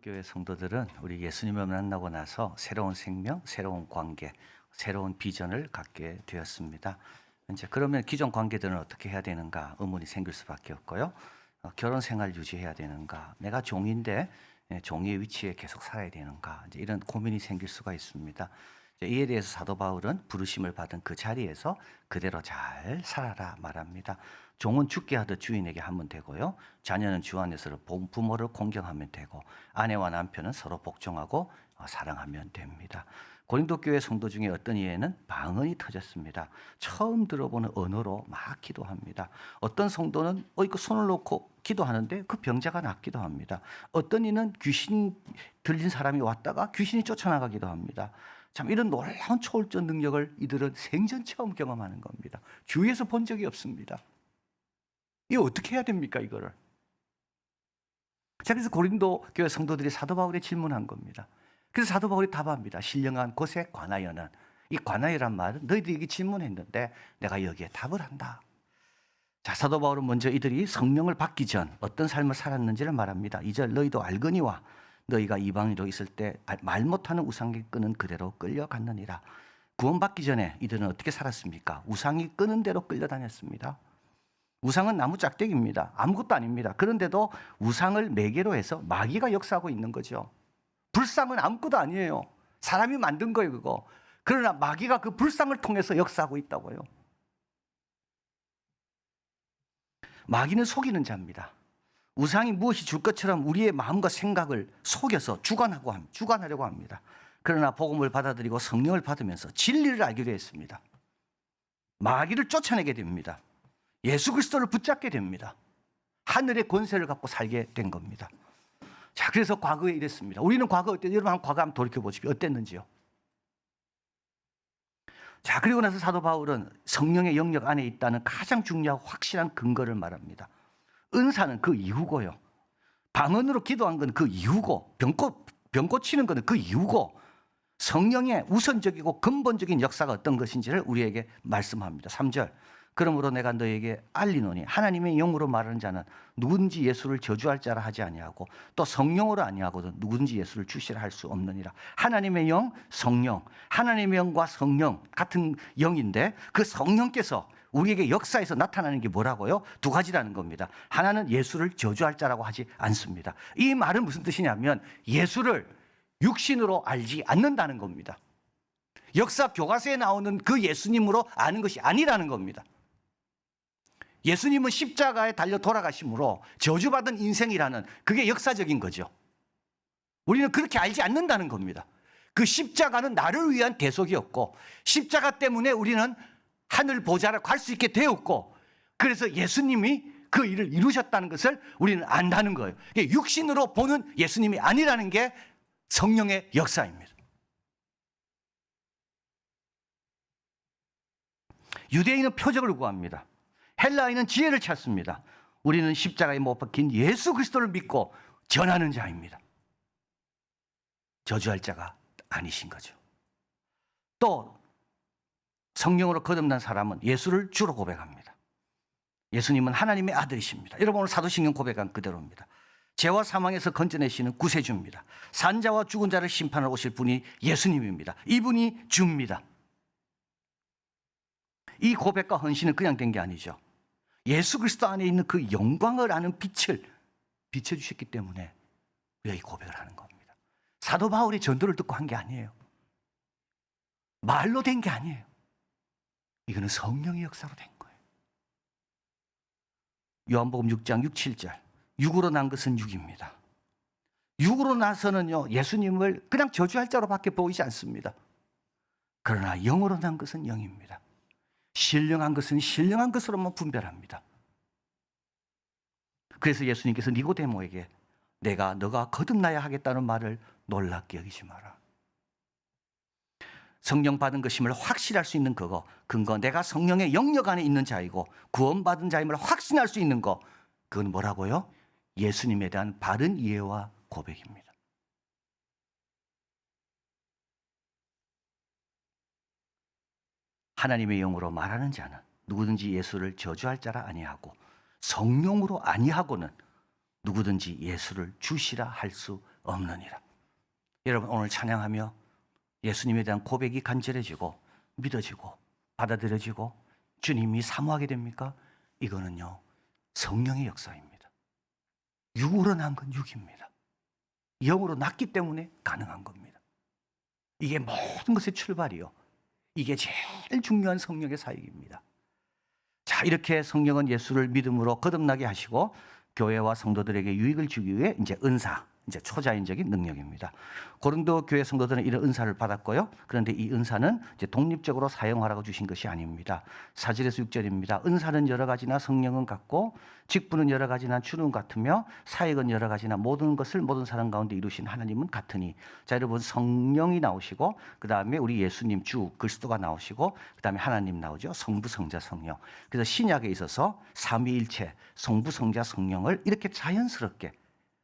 고린도교회 성도들은 우리 예수님을 만나고 나서 새로운 생명, 새로운 관계, 새로운 비전을 갖게 되었습니다. 이제 그러면 기존 관계들은 어떻게 해야 되는가 의문이 생길 수밖에 없고요. 결혼 생활 유지해야 되는가? 내가 종인데 종의 위치에 계속 살아야 되는가? 이제 이런 고민이 생길 수가 있습니다. 이에 대해서 사도 바울은 부르심을 받은 그 자리에서 그대로 잘 살아라 말합니다. 종은 죽게 하듯 주인에게 하면 되고요. 자녀는 주 안에서 부모를 공경하면 되고 아내와 남편은 서로 복종하고 사랑하면 됩니다. 고린도 교회 성도 중에 어떤 이에는 방언이 터졌습니다. 처음 들어보는 언어로 막 기도합니다. 어떤 성도는 이거 손을 놓고 기도하는데 그 병자가 낫기도 합니다. 어떤 이는 귀신 들린 사람이 왔다가 귀신이 쫓아나가기도 합니다. 참 이런 놀라운 초월적 능력을 이들은 생전 처음 경험하는 겁니다. 주위에서 본 적이 없습니다. 이거 어떻게 해야 됩니까, 이거를? 자, 그래서 고린도 교회 성도들이 사도 바울에 질문한 겁니다. 그래서 사도 바울이 답합니다. 신령한 곳에 관하여는. 이 관하여란 말은 너희들에게 질문했는데 내가 여기에 답을 한다. 자, 사도 바울은 먼저 이들이 성령을 받기 전 어떤 삶을 살았는지를 말합니다. 2절 너희도 알거니와 너희가 이방인으로 있을 때 말 못하는 우상이 끄는 그대로 끌려갔느니라. 구원받기 전에 이들은 어떻게 살았습니까? 우상이 끄는 대로 끌려다녔습니다. 우상은 나무 짝대기입니다. 아무것도 아닙니다. 그런데도 우상을 매개로 해서 마귀가 역사하고 있는 거죠. 불상은 아무것도 아니에요. 사람이 만든 거예요, 그거. 그러나 마귀가 그 불상을 통해서 역사하고 있다고요. 마귀는 속이는 자입니다. 우상이 무엇이 줄 것처럼 우리의 마음과 생각을 속여서 주관하려고 합니다. 그러나 복음을 받아들이고 성령을 받으면서 진리를 알게 되었습니다. 마귀를 쫓아내게 됩니다. 예수 그리스도를 붙잡게 됩니다. 하늘의 권세를 갖고 살게 된 겁니다. 자, 그래서 과거에 이랬습니다. 우리는 과거 여러분 과거 한번 돌이켜보십시오. 어땠는지요? 자, 그리고 나서 사도 바울은 성령의 영역 안에 있다는 가장 중요하고 확실한 근거를 말합니다. 은사는 그 이후고요. 방언으로 기도한 건 그 이후고, 병 고치는 건 그 이후고, 성령의 우선적이고 근본적인 역사가 어떤 것인지를 우리에게 말씀합니다. 3절. 그러므로 내가 너에게 알리노니 하나님의 영으로 말하는 자는 누구든지 예수를 저주할 자라 하지 아니하고 또 성령으로 아니하고도 누구든지 예수를 주시라 할 수 없느니라. 하나님의 영, 성령. 하나님의 영과 성령 같은 영인데 그 성령께서 우리에게 역사에서 나타나는 게 뭐라고요? 두 가지라는 겁니다. 하나는 예수를 저주할 자라고 하지 않습니다. 이 말은 무슨 뜻이냐면 예수를 육신으로 알지 않는다는 겁니다. 역사 교과서에 나오는 그 예수님으로 아는 것이 아니라는 겁니다. 예수님은 십자가에 달려 돌아가심으로 저주받은 인생이라는 그게 역사적인 거죠. 우리는 그렇게 알지 않는다는 겁니다. 그 십자가는 나를 위한 대속이었고 십자가 때문에 우리는 하늘 보좌를 갈 수 있게 되었고 그래서 예수님이 그 일을 이루셨다는 것을 우리는 안다는 거예요. 육신으로 보는 예수님이 아니라는 게 성령의 역사입니다. 유대인은 표적을 구합니다. 헬라인은 지혜를 찾습니다. 우리는 십자가에 못 박힌 예수 그리스도를 믿고 전하는 자입니다. 저주할 자가 아니신 거죠. 또 성령으로 거듭난 사람은 예수를 주로 고백합니다. 예수님은 하나님의 아들이십니다. 여러분 오늘 사도신경 고백한 그대로입니다. 죄와 사망에서 건져내시는 구세주입니다. 산자와 죽은 자를 심판하러 오실 분이 예수님입니다. 이분이 주입니다. 이 고백과 헌신은 그냥 된 게 아니죠. 예수 그리스도 안에 있는 그 영광을 아는 빛을 비춰주셨기 때문에 우리가 이 고백을 하는 겁니다. 사도 바울이 전도를 듣고 한 게 아니에요. 말로 된 게 아니에요. 이거는 성령의 역사로 된 거예요. 요한복음 6장 6, 7절. 육으로 난 것은 육입니다. 육으로 나서는요 예수님을 그냥 저주할 자로밖에 보이지 않습니다. 그러나 영으로 난 것은 영입니다. 신령한 것은 신령한 것으로만 분별합니다. 그래서 예수님께서 니고데모에게 내가 너가 거듭나야 하겠다는 말을 놀랍게 여기지 마라. 성령 받은 것임을 확실할 수 있는 근거 내가 성령의 영역 안에 있는 자이고 구원받은 자임을 확신할 수 있는 그건 뭐라고요? 예수님에 대한 바른 이해와 고백입니다. 하나님의 영으로 말하는 자는 누구든지 예수를 저주할 자라 아니하고 성령으로 아니하고는 누구든지 예수를 주시라 할 수 없느니라. 여러분 오늘 찬양하며 예수님에 대한 고백이 간절해지고 믿어지고 받아들여지고 주님이 사모하게 됩니까? 이거는요 성령의 역사입니다. 육으로 난 건 육입니다. 영으로 났기 때문에 가능한 겁니다. 이게 모든 것의 출발이요. 이게 제일 중요한 성령의 사역입니다. 자, 이렇게 성령은 예수를 믿음으로 거듭나게 하시고 교회와 성도들에게 유익을 주기 위해 이제 은사, 이제 초자연적인 능력입니다. 고린도 교회 성도들은 이런 은사를 받았고요. 그런데 이 은사는 이제 독립적으로 사용하라고 주신 것이 아닙니다. 4절에서 6절입니다. 은사는 여러 가지나 성령은 같고 직분은 여러 가지나 주는 같으며 사역은 여러 가지나 모든 것을 모든 사람 가운데 이루신 하나님은 같으니. 자, 여러분 성령이 나오시고 그 다음에 우리 예수님 주 그리스도가 나오시고 그 다음에 하나님 나오죠. 성부, 성자, 성령. 그래서 신약에 있어서 삼위일체 성부, 성자, 성령을 이렇게 자연스럽게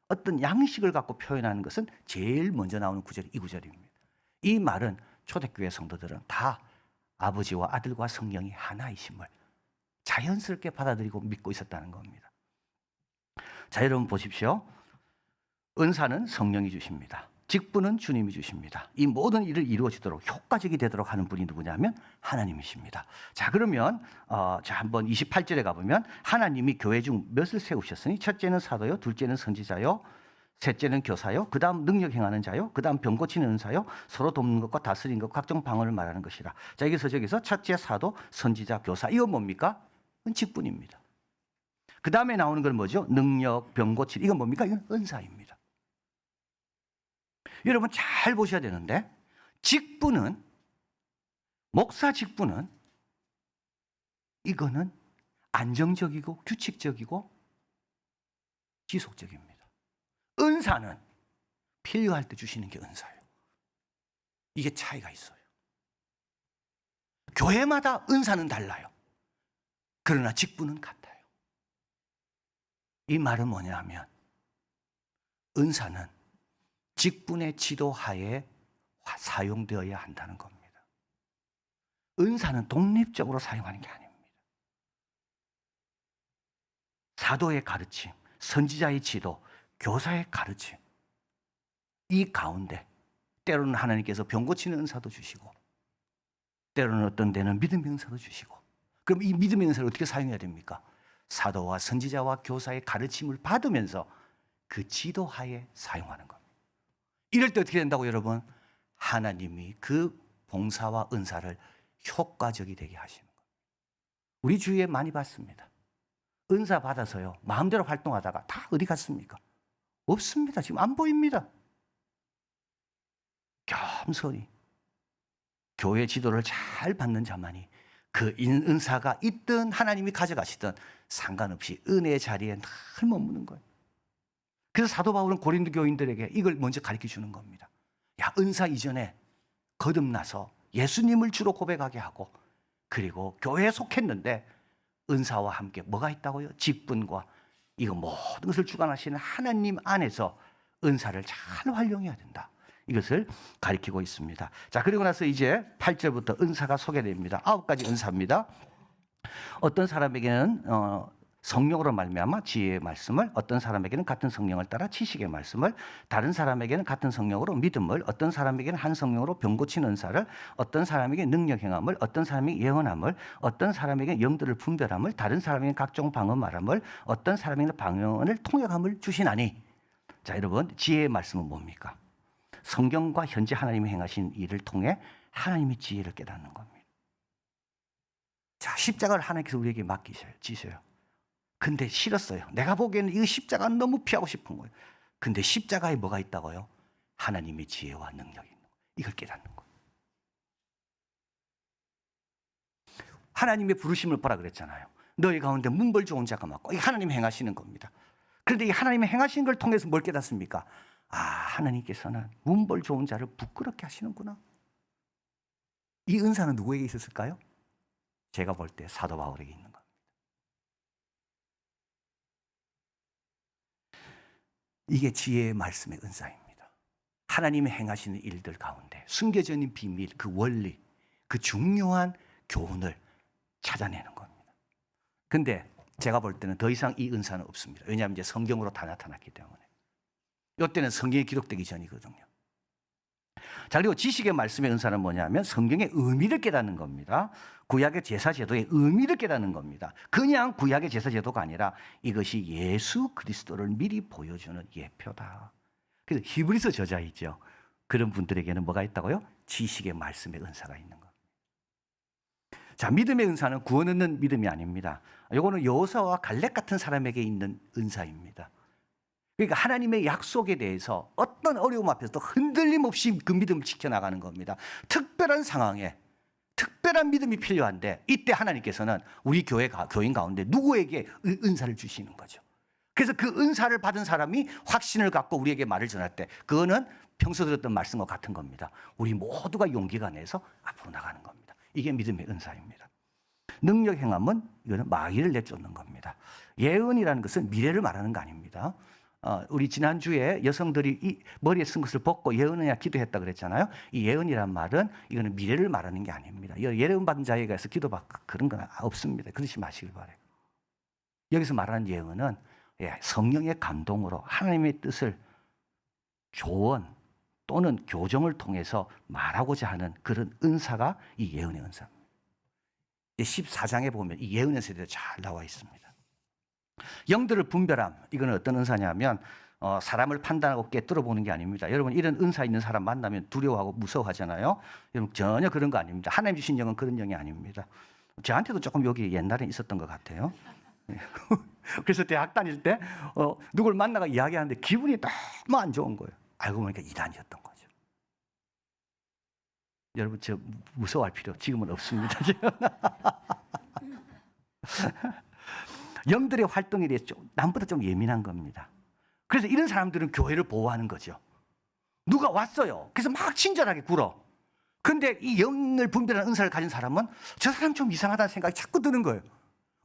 어떤 양식을 갖고 표현하는 것은 제일 먼저 나오는 구절이 이 구절입니다. 이 말은 초대교회 성도들은 다 아버지와 아들과 성령이 하나이심을 자연스럽게 받아들이고 믿고 있었다는 겁니다. 자, 여러분 보십시오. 은사는 성령이 주십니다. 직분은 주님이 주십니다. 이 모든 일을 이루어지도록 효과적이 되도록 하는 분이 누구냐면 하나님이십니다. 자, 그러면 자 한번 28절에 가보면 하나님이 교회 중 몇을 세우셨으니 첫째는 사도요, 둘째는 선지자요, 셋째는 교사요, 그 다음 능력 행하는 자요, 그 다음 병 고치는 은사요, 서로 돕는 것과 다스리는 것, 각종 방언을 말하는 것이라. 자, 여기서 첫째 사도, 선지자, 교사. 이건 뭡니까? 이건 직분입니다. 그 다음에 나오는 건 뭐죠? 능력, 병 고치. 이건 뭡니까? 이건 은사입니다. 여러분 잘 보셔야 되는데 직분은, 목사 직분은 이거는 안정적이고 규칙적이고 지속적입니다. 은사는 필요할 때 주시는 게 은사예요. 이게 차이가 있어요. 교회마다 은사는 달라요. 그러나 직분은 같아요. 이 말은 뭐냐 하면 은사는 직분의 지도하에 사용되어야 한다는 겁니다. 은사는 독립적으로 사용하는 게 아닙니다. 사도의 가르침, 선지자의 지도, 교사의 가르침, 이 가운데 때로는 하나님께서 병 고치는 은사도 주시고 때로는 어떤 데는 믿음의 은사도 주시고, 그럼 이 믿음의 은사를 어떻게 사용해야 됩니까? 사도와 선지자와 교사의 가르침을 받으면서 그 지도하에 사용하는 겁니다. 이럴 때 어떻게 된다고 여러분? 하나님이 그 봉사와 은사를 효과적이 되게 하시는 거예요. 우리 주위에 많이 봤습니다. 은사 받아서요 마음대로 활동하다가 다 어디 갔습니까? 없습니다. 지금 안 보입니다. 겸손히 교회 지도를 잘 받는 자만이 그 은사가 있든 하나님이 가져가시든 상관없이 은혜의 자리에 늘 머무는 거예요. 그래서 사도 바울은 고린도 교인들에게 이걸 먼저 가르쳐 주는 겁니다. 야, 은사 이전에 거듭나서 예수님을 주로 고백하게 하고, 그리고 교회에 속했는데 은사와 함께 뭐가 있다고요? 직분과 이거 모든 것을 주관하시는 하나님 안에서 은사를 잘 활용해야 된다. 이것을 가리키고 있습니다. 자, 그리고 나서 이제 8절부터 은사가 소개됩니다. 9가지 은사입니다. 어떤 사람에게는 성령으로 말미암아 지혜의 말씀을, 어떤 사람에게는 같은 성령을 따라 지식의 말씀을, 다른 사람에게는 같은 성령으로 믿음을, 어떤 사람에게는 한 성령으로 병 고치는 은사를, 어떤 사람에게 능력 행함을, 어떤 사람에게 예언함을, 어떤 사람에게 영들을 분별함을, 다른 사람에게 각종 방언 말함을, 어떤 사람에게는 방언을 통역함을 주시나니. 자, 여러분 지혜의 말씀은 뭡니까? 성경과 현재 하나님이 행하신 일을 통해 하나님의 지혜를 깨닫는 겁니다. 자, 십자가를 하나님께서 우리에게 맡기셔요. 근데 싫었어요. 내가 보기에는 이 십자가는 너무 피하고 싶은 거예요. 근데 십자가에 뭐가 있다고요? 하나님의 지혜와 능력이 있는 거예요. 이걸 깨닫는 거예요. 하나님의 부르심을 보라 그랬잖아요. 너희 가운데 문벌 좋은 자가 많고, 이 하나님 행하시는 겁니다. 그런데 이 하나님 행하시는 걸 통해서 뭘 깨닫습니까? 아, 하나님께서는 문벌 좋은 자를 부끄럽게 하시는구나. 이 은사는 누구에게 있었을까요? 제가 볼 때 사도 바울에게 있는 겁니다. 이게 지혜의 말씀의 은사입니다. 하나님이 행하시는 일들 가운데 숨겨져 있는 비밀, 그 원리, 그 중요한 교훈을 찾아내는 겁니다. 근데 제가 볼 때는 더 이상 이 은사는 없습니다. 왜냐하면 이제 성경으로 다 나타났기 때문에. 이때는 성경이 기록되기 전이거든요. 자, 그리고 지식의 말씀의 은사는 뭐냐면 성경의 의미를 깨닫는 겁니다. 구약의 제사제도의 의미를 깨닫는 겁니다. 그냥 구약의 제사제도가 아니라 이것이 예수 그리스도를 미리 보여주는 예표다. 그래서 히브리서 저자이죠. 그런 분들에게는 뭐가 있다고요? 지식의 말씀의 은사가 있는 겁니다. 자, 믿음의 은사는 구원 얻는 믿음이 아닙니다. 이거는 여호수아와 갈렙 같은 사람에게 있는 은사입니다. 그러니까 하나님의 약속에 대해서 어떤 어려움 앞에서도 흔들림 없이 그 믿음을 지켜나가는 겁니다. 특별한 상황에 특별한 믿음이 필요한데 이때 하나님께서는 우리 교인 가운데 누구에게 은사를 주시는 거죠. 그래서 그 은사를 받은 사람이 확신을 갖고 우리에게 말을 전할 때 그거는 평소 들었던 말씀과 같은 겁니다. 우리 모두가 용기가 내서 앞으로 나가는 겁니다. 이게 믿음의 은사입니다. 능력 행함은 이거는 마귀를 내쫓는 겁니다. 예언이라는 것은 미래를 말하는 거 아닙니다. 우리 지난주에 여성들이 이 머리에 쓴 것을 벗고 예언이야 기도했다 그랬잖아요. 이 예언이란 말은 이거는 미래를 말하는 게 아닙니다. 예언 받은 자에게 가서 기도받고 그런 건 없습니다. 그러지 마시길 바라요. 여기서 말하는 예언은 성령의 감동으로 하나님의 뜻을 조언 또는 교정을 통해서 말하고자 하는 그런 은사가 이 예언의 은사입니다. 14장에 보면 이 예언의 은사에 잘 나와 있습니다. 영들을 분별함, 이건 어떤 은사냐면 사람을 판단하고 꿰뚫어 보는 게 아닙니다. 여러분 이런 은사 있는 사람 만나면 두려워하고 무서워하잖아요. 여러분 전혀 그런 거 아닙니다. 하나님 주신 영은 그런 영이 아닙니다. 저한테도 조금 여기 옛날에 있었던 것 같아요. 그래서 대학 다닐 때 누굴 만나가 이야기하는데 기분이 너무 안 좋은 거예요. 알고 보니까 이단이었던 거죠. 여러분 저 무서워할 필요 지금은 없습니다. 영들의 활동에 대해서 남보다 좀 예민한 겁니다. 그래서 이런 사람들은 교회를 보호하는 거죠. 누가 왔어요. 그래서 막 친절하게 굴어. 그런데 이 영을 분별하는 은사를 가진 사람은 저 사람 좀 이상하다는 생각이 자꾸 드는 거예요.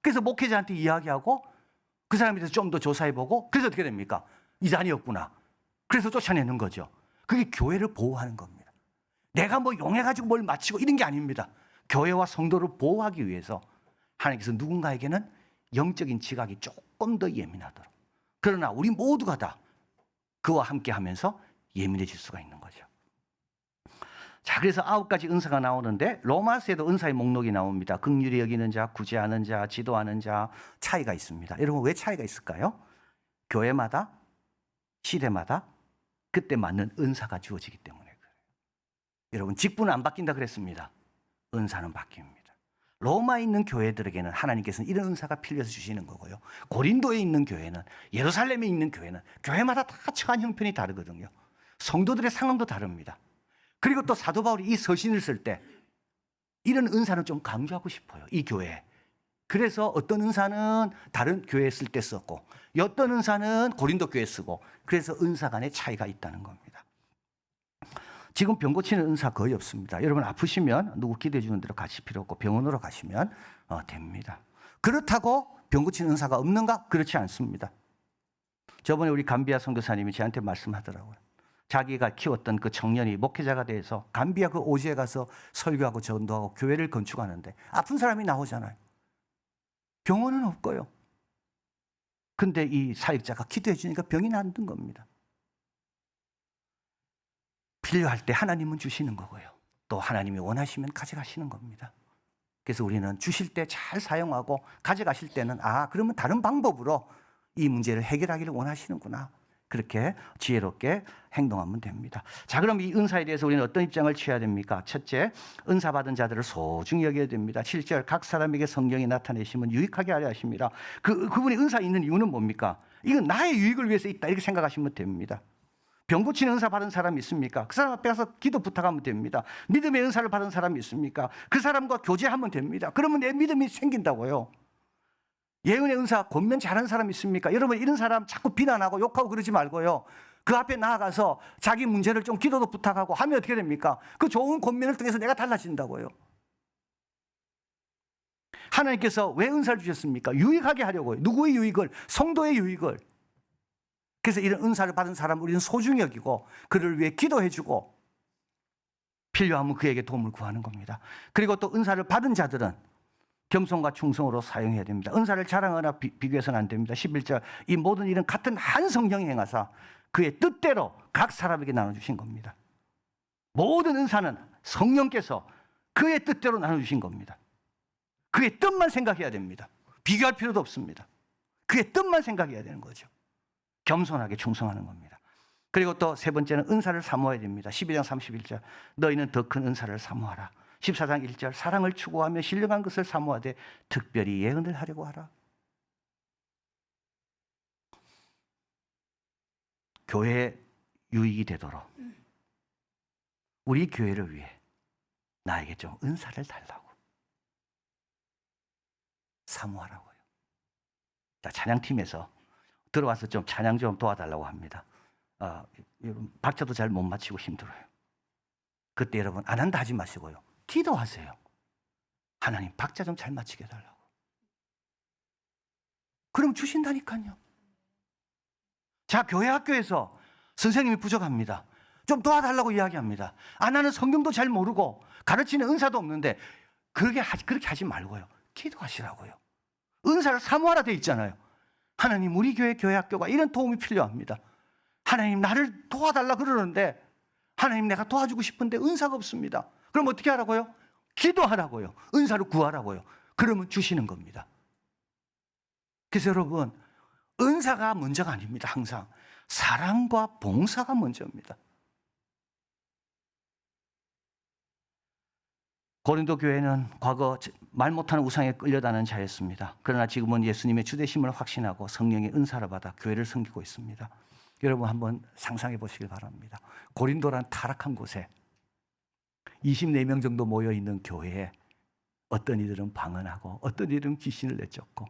그래서 목회자한테 이야기하고 그 사람에 대해서 좀 더 조사해보고 그래서 어떻게 됩니까? 이단이었구나. 그래서 쫓아내는 거죠. 그게 교회를 보호하는 겁니다. 내가 뭐 용해가지고 뭘 마치고 이런 게 아닙니다. 교회와 성도를 보호하기 위해서 하나님께서 누군가에게는 영적인 지각이 조금 더 예민하도록. 그러나 우리 모두가 다 그와 함께 하면서 예민해질 수가 있는 거죠. 자, 그래서 9가지 은사가 나오는데 로마서에도 은사의 목록이 나옵니다. 긍휼히 여기는 자, 구제하는 자, 지도하는 자, 차이가 있습니다. 여러분 왜 차이가 있을까요? 교회마다 시대마다 그때 맞는 은사가 주어지기 때문에 그래요. 여러분 직분은 안 바뀐다 그랬습니다. 은사는 바뀝니다. 로마에 있는 교회들에게는 하나님께서는 이런 은사가 필요해서 주시는 거고요. 고린도에 있는 교회는, 예루살렘에 있는 교회는 교회마다 다 처한 형편이 다르거든요. 성도들의 상황도 다릅니다. 그리고 또 사도 바울이 이 서신을 쓸 때 이런 은사는 좀 강조하고 싶어요. 이 교회에. 그래서 어떤 은사는 다른 교회에 쓸 때 썼고 어떤 은사는 고린도 교회에 쓰고 그래서 은사 간의 차이가 있다는 겁니다. 지금 병 고치는 은사 거의 없습니다. 여러분 아프시면 누구 기도해 주는 대로 가실 필요 없고 병원으로 가시면 됩니다. 그렇다고 병 고치는 은사가 없는가? 그렇지 않습니다. 저번에 우리 감비아 선교사님이 저한테 말씀하더라고요. 자기가 키웠던 그 청년이 목회자가 돼서 감비아 그 오지에 가서 설교하고 전도하고 교회를 건축하는데 아픈 사람이 나오잖아요. 병원은 없고요. 근데 이 사역자가 기도해 주니까 병이 낫는 겁니다. 필요할 때 하나님은 주시는 거고요. 또 하나님이 원하시면 가져가시는 겁니다. 그래서 우리는 주실 때 잘 사용하고 가져가실 때는 그러면 다른 방법으로 이 문제를 해결하기를 원하시는구나. 그렇게 지혜롭게 행동하면 됩니다. 자, 그럼 이 은사에 대해서 우리는 어떤 입장을 취해야 됩니까? 첫째, 은사 받은 자들을 소중히 여겨야 됩니다. 7절 각 사람에게 성령이 나타내심은 유익하게 하려 하십니다. 그분이 은사 있는 이유는 뭡니까? 이건 나의 유익을 위해서 있다 이렇게 생각하시면 됩니다. 병 고치는 은사 받은 사람이 있습니까? 그 사람 앞에 가서 기도 부탁하면 됩니다. 믿음의 은사를 받은 사람이 있습니까? 그 사람과 교제하면 됩니다. 그러면 내 믿음이 생긴다고요. 예언의 은사 권면 잘하는 사람 있습니까? 여러분 이런 사람 자꾸 비난하고 욕하고 그러지 말고요. 그 앞에 나아가서 자기 문제를 좀 기도도 부탁하고 하면 어떻게 됩니까? 그 좋은 권면을 통해서 내가 달라진다고요. 하나님께서 왜 은사를 주셨습니까? 유익하게 하려고요. 누구의 유익을? 성도의 유익을. 그래서 이런 은사를 받은 사람 우리는 소중히 여기고 그를 위해 기도해주고 필요하면 그에게 도움을 구하는 겁니다. 그리고 또 은사를 받은 자들은 겸손과 충성으로 사용해야 됩니다. 은사를 자랑하거나 비교해서는 안 됩니다. 11절 이 모든 일은 같은 한 성령이 행하사 그의 뜻대로 각 사람에게 나눠주신 겁니다. 모든 은사는 성령께서 그의 뜻대로 나눠주신 겁니다. 그의 뜻만 생각해야 됩니다. 비교할 필요도 없습니다. 그의 뜻만 생각해야 되는 거죠. 겸손하게 충성하는 겁니다. 그리고 또 세 번째는 은사를 사모해야 됩니다. 12장 31절 너희는 더 큰 은사를 사모하라. 14장 1절 사랑을 추구하며 신령한 것을 사모하되 특별히 예언을 하려고 하라. 교회에 유익이 되도록 우리 교회를 위해 나에게 좀 은사를 달라고 사모하라고요. 자, 찬양팀에서 들어와서 좀 찬양 좀 도와달라고 합니다. 여러분 박자도 잘 못 맞히고 힘들어요. 그때 여러분 안 한다 하지 마시고요. 기도하세요. 하나님 박자 좀 잘 맞추게 해달라고. 그럼 주신다니까요. 자, 교회 학교에서 선생님이 부족합니다. 좀 도와달라고 이야기합니다. 나는 성경도 잘 모르고 가르치는 은사도 없는데 그렇게 하지 말고요. 기도하시라고요. 은사를 사모하라 돼 있잖아요. 하나님 우리 교회 학교가 이런 도움이 필요합니다. 하나님 나를 도와달라 그러는데 하나님 내가 도와주고 싶은데 은사가 없습니다. 그럼 어떻게 하라고요? 기도하라고요. 은사를 구하라고요. 그러면 주시는 겁니다. 그래서 여러분 은사가 먼저가 아닙니다. 항상 사랑과 봉사가 먼저입니다. 고린도 교회는 과거 말 못하는 우상에 끌려다는 자였습니다. 그러나 지금은 예수님의 주되심을 확신하고 성령의 은사를 받아 교회를 섬기고 있습니다. 여러분 한번 상상해 보시길 바랍니다. 고린도란 타락한 곳에 24명 정도 모여있는 교회에 어떤 이들은 방언하고 어떤 이들은 귀신을 내쫓고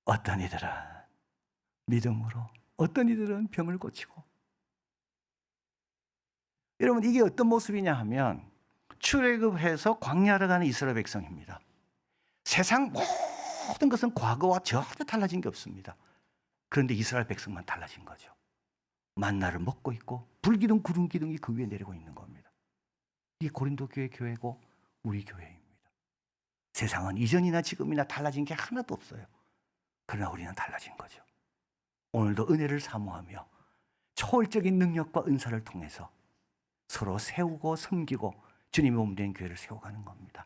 어떤 이들은 믿음으로 어떤 이들은 병을 고치고 여러분 이게 어떤 모습이냐 하면 출애굽해서 광야를 가는 이스라엘 백성입니다. 세상 모든 것은 과거와 전혀 달라진 게 없습니다. 그런데 이스라엘 백성만 달라진 거죠. 만나를 먹고 있고 불기둥 구름 기둥이 그 위에 내리고 있는 겁니다. 이게 고린도 교회고 우리 교회입니다. 세상은 이전이나 지금이나 달라진 게 하나도 없어요. 그러나 우리는 달라진 거죠. 오늘도 은혜를 사모하며 초월적인 능력과 은사를 통해서 서로 세우고 섬기고 주님의 몸된 교회를 세워가는 겁니다.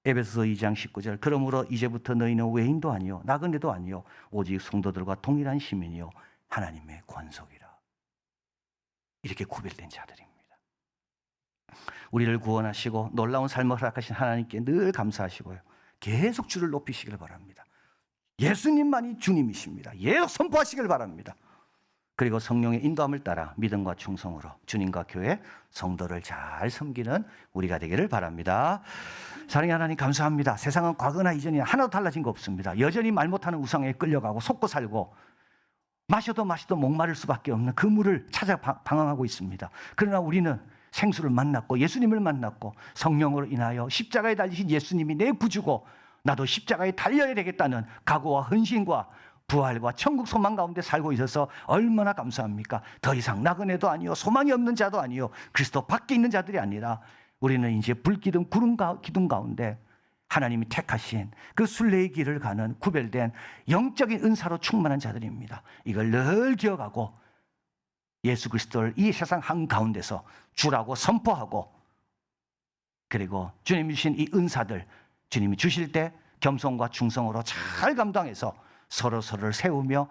에베소서 2장 19절 그러므로 이제부터 너희는 외인도 아니요 나그네도 아니요 오직 성도들과 동일한 시민이요 하나님의 권속이라. 이렇게 구별된 자들입니다. 우리를 구원하시고 놀라운 삶을 허락하신 하나님께 늘 감사하시고요. 계속 주를 높이시길 바랍니다. 예수님만이 주님이십니다. 계속 선포하시길 바랍니다. 그리고 성령의 인도함을 따라 믿음과 충성으로 주님과 교회, 성도를 잘 섬기는 우리가 되기를 바랍니다. 사랑의 하나님 감사합니다. 세상은 과거나 이전이나 하나도 달라진 거 없습니다. 여전히 말 못하는 우상에 끌려가고 속고 살고 마셔도 목마를 수밖에 없는 그 물을 찾아 방황하고 있습니다. 그러나 우리는 생수를 만났고 예수님을 만났고 성령으로 인하여 십자가에 달리신 예수님이 내 구주고 나도 십자가에 달려야 되겠다는 각오와 헌신과 부활과 천국 소망 가운데 살고 있어서 얼마나 감사합니까? 더 이상 나그네도 아니요 소망이 없는 자도 아니요 그리스도 밖에 있는 자들이 아니라 우리는 이제 불기둥 구름 기둥 가운데 하나님이 택하신 그 순례의 길을 가는 구별된 영적인 은사로 충만한 자들입니다. 이걸 늘 기억하고 예수 그리스도를 이 세상 한가운데서 주라고 선포하고 그리고 주님이 주신 이 은사들 주님이 주실 때 겸손과 충성으로 잘 감당해서 서로를 세우며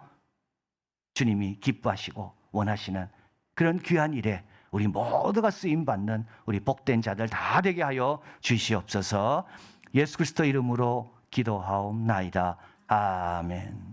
주님이 기뻐하시고 원하시는 그런 귀한 일에 우리 모두가 쓰임받는 우리 복된 자들 다 되게 하여 주시옵소서. 예수 그리스도 이름으로 기도하옵나이다. 아멘.